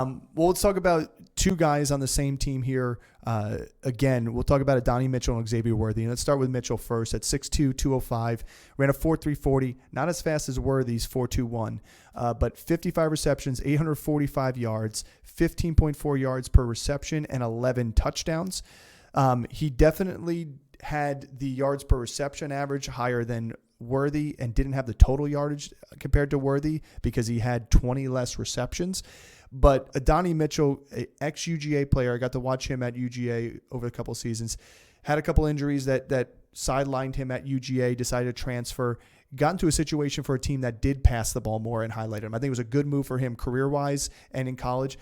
Well, let's talk about two guys on the same team here. Again, we'll talk about Adonai Mitchell and Xavier Worthy. And let's start with Mitchell first. At 6'2", 205, ran a 4.340, not as fast as Worthy's 4.21, but 55 receptions, 845 yards, 15.4 yards per reception, and 11 touchdowns. He definitely had the yards per reception average higher than Worthy and didn't have the total yardage compared to Worthy because he had 20 less receptions. But Adonai Mitchell, ex-UGA player, I got to watch him at UGA over a couple of seasons, had a couple injuries that sidelined him at UGA, decided to transfer, got into a situation for a team that did pass the ball more and highlighted him. I think it was a good move for him career-wise and in college.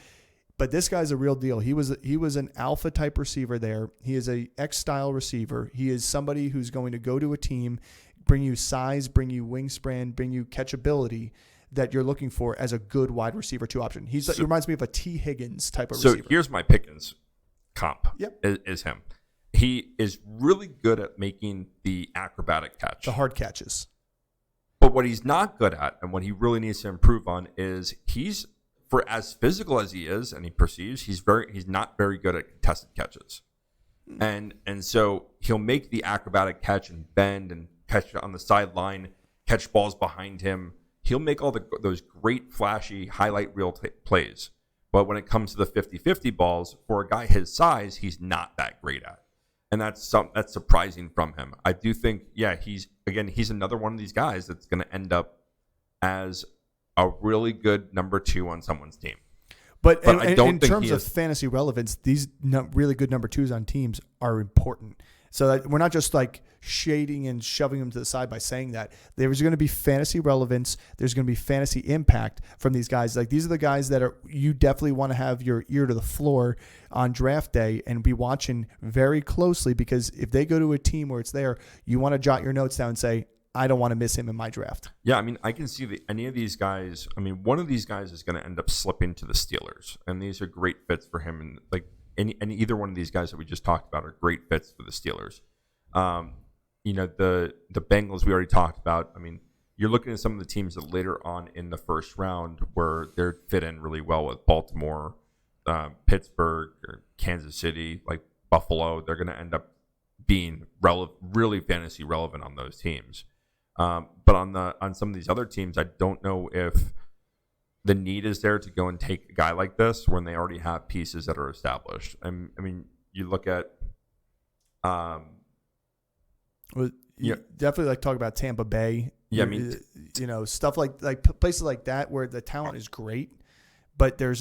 But this guy's a real deal. He was an alpha type receiver there. He is a X-style receiver. He is somebody who's going to go to a team, bring you size, bring you wingspan, bring you catchability that you're looking for as a good wide receiver 2 option. He reminds me of a T. Higgins type of receiver. So here's my Pickens comp. Yep. Is him. He is really good at making the acrobatic catch. The hard catches. But what he's not good at, and what he really needs to improve on, is he's, for as physical as he is and he perceives, he's not very good at contested catches. And so he'll make the acrobatic catch and bend and catch it on the sideline, catch balls behind him. He'll make all those great, flashy, highlight reel plays. But when it comes to the 50-50 balls, for a guy his size, he's not that great at. And that's surprising from him. I do think, he's another one of these guys that's going to end up as a really good number 2 on someone's team. But I don't in terms of fantasy relevance, these really good number 2s on teams are important. So that we're not just like shading and shoving them to the side by saying that. There's going to be fantasy relevance. There's going to be fantasy impact from these guys. Like, these are the guys that you definitely want to have your ear to the floor on draft day and be watching very closely, because if they go to a team where it's there, you want to jot your notes down and say, I don't want to miss him in my draft. Yeah, I mean, I can see any of these guys. I mean, one of these guys is going to end up slipping to the Steelers, and these are great fits for him. And like either one of these guys that we just talked about are great fits for the Steelers. The Bengals we already talked about. I mean, you're looking at some of the teams that later on in the first round where they're fit in really well with Baltimore, Pittsburgh, or Kansas City, like Buffalo. They're going to end up being really fantasy relevant on those teams. But on some of these other teams, I don't know if the need is there to go and take a guy like this when they already have pieces that are established. I mean, you look at, definitely talk about Tampa Bay. Yeah, I mean, stuff like places like that where the talent is great, but there's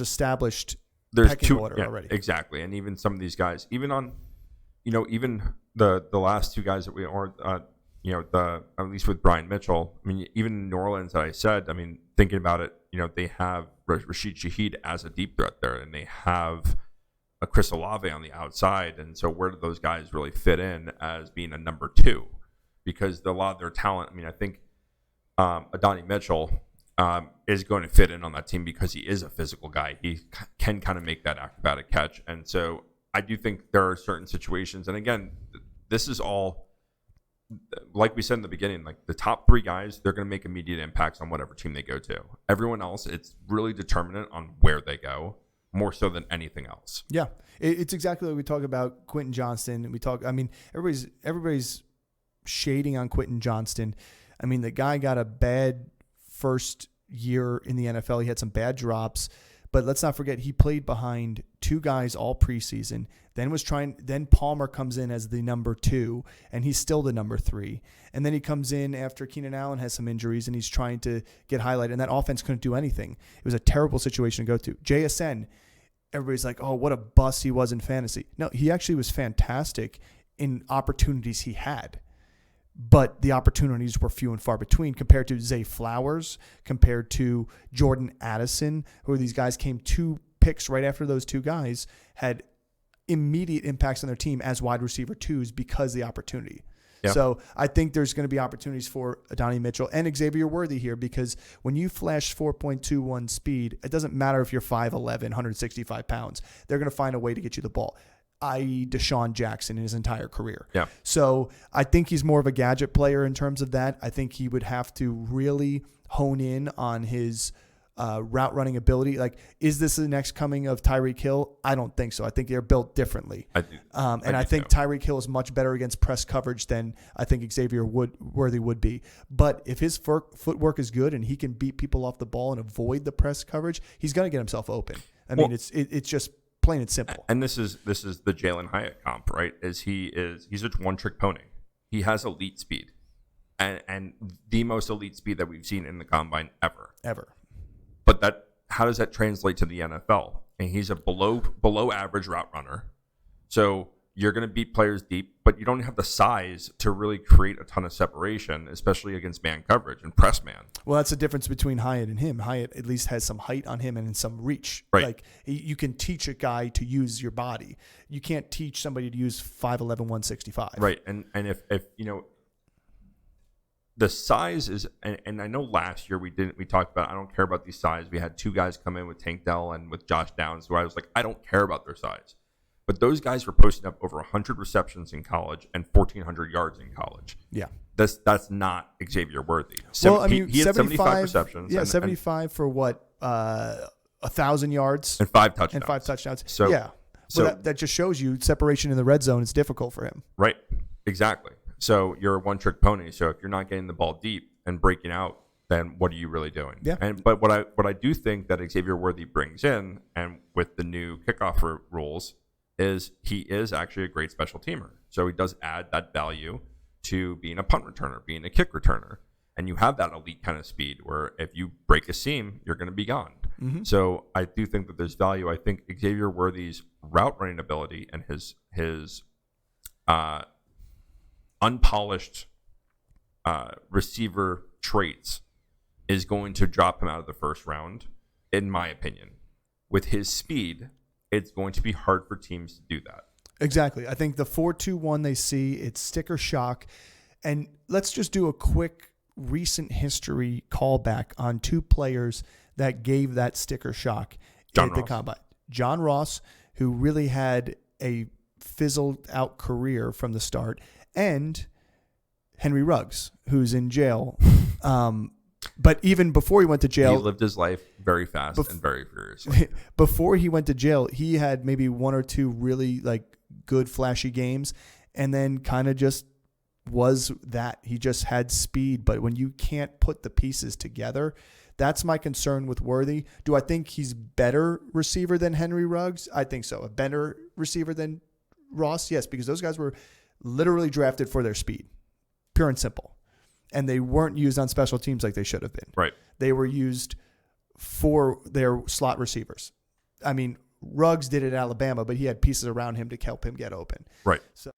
pecking order already. Exactly, and even some of these guys, even on, even the last 2 guys that we are. At least with Brian Mitchell, I mean, even in New Orleans, that I said, I mean, thinking about it, they have Rashid Shaheed as a deep threat there, and they have a Chris Olave on the outside. And so where do those guys really fit in as being a number 2? Because a lot of their talent, I mean, I think Adonai Mitchell is going to fit in on that team because he is a physical guy. He can kind of make that acrobatic catch. And so I do think there are certain situations, and again, this is all, like we said in the beginning, like the top 3 guys, they're going to make immediate impacts on whatever team they go to. Everyone else, it's really determinant on where they go, more so than anything else. Yeah, it's exactly like we talk about Quentin Johnston. Everybody's shading on Quentin Johnston. I mean, the guy got a bad first year in the NFL. He had some bad drops. But let's not forget, he played behind 2 guys all preseason. Then Palmer comes in as the number 2, and he's still the number 3. And then he comes in after Keenan Allen has some injuries, and he's trying to get highlighted. And that offense couldn't do anything. It was a terrible situation to go to. JSN, everybody's like, oh, what a bust he was in fantasy. No, he actually was fantastic in opportunities he had. But the opportunities were few and far between compared to Zay Flowers, compared to Jordan Addison, who these guys came 2 picks right after those 2 guys, had immediate impacts on their team as wide receiver 2s because of the opportunity. Yeah. So I think there's going to be opportunities for Adonai Mitchell and Xavier Worthy here, because when you flash 4.21 speed, it doesn't matter if you're 5'11", 165 pounds. They're going to find a way to get you the ball, i.e. Deshaun Jackson in his entire career. Yeah. So I think he's more of a gadget player in terms of that. I think he would have to really hone in on his route running ability. Like, is this the next coming of Tyreek Hill? I don't think so. I think they're built differently. I think Tyreek Hill is much better against press coverage than I think Xavier Worthy would be. But if his footwork is good and he can beat people off the ball and avoid the press coverage, he's going to get himself open. I mean, it's just plain and simple. And this is the Jalen Hyatt comp, right? He's a one-trick pony. He has elite speed, and the most elite speed that we've seen in the combine ever. But how does that translate to the NFL? And he's a below average route runner, so you're going to beat players deep, but you don't have the size to really create a ton of separation, especially against man coverage and press man. Well, that's the difference between Hyatt and him. Hyatt at least has some height on him and some reach. Right. Like, you can teach a guy to use your body. You can't teach somebody to use 5'11", 165. Right. And if the size is, and I know last year we talked about, I don't care about these size. We had two guys come in with Tank Dell and with Josh Downs, where I was like, I don't care about their size. But those guys were posting up over 100 receptions in college and 1,400 yards in college. Yeah. That's not Xavier Worthy. Well, I mean, he had 75 receptions. Yeah, 75 for what? 1,000 yards? And 5 touchdowns. So, yeah. So that just shows you separation in the red zone is difficult for him. Right. Exactly. So you're a one-trick pony. So if you're not getting the ball deep and breaking out, then what are you really doing? Yeah. But what I do think that Xavier Worthy brings in, and with the new kickoff rules, is he is actually a great special teamer. So he does add that value to being a punt returner, being a kick returner. And you have that elite kind of speed where if you break a seam, you're going to be gone. Mm-hmm. So I do think that there's value. I think Xavier Worthy's route running ability and his unpolished receiver traits is going to drop him out of the first round, in my opinion. With his speed, it's going to be hard for teams to do that. Exactly. I think the 4-2-1 they see, it's sticker shock. And let's just do a quick recent history callback on two players that gave that sticker shock at the combine. John Ross, who really had a fizzled out career from the start, and Henry Ruggs, who's in jail. But even before he went to jail, he lived his life very fast and very furiously. Before he went to jail, he had maybe one or two really like good flashy games, and then kind of just was that. He just had speed, but when you can't put the pieces together, that's my concern with Worthy. Do I think he's better receiver than Henry Ruggs? I think so. A better receiver than Ross? Yes, because those guys were literally drafted for their speed, pure and simple. And they weren't used on special teams like they should have been. Right. They were used for their slot receivers. I mean, Ruggs did it at Alabama, but he had pieces around him to help him get open. Right. So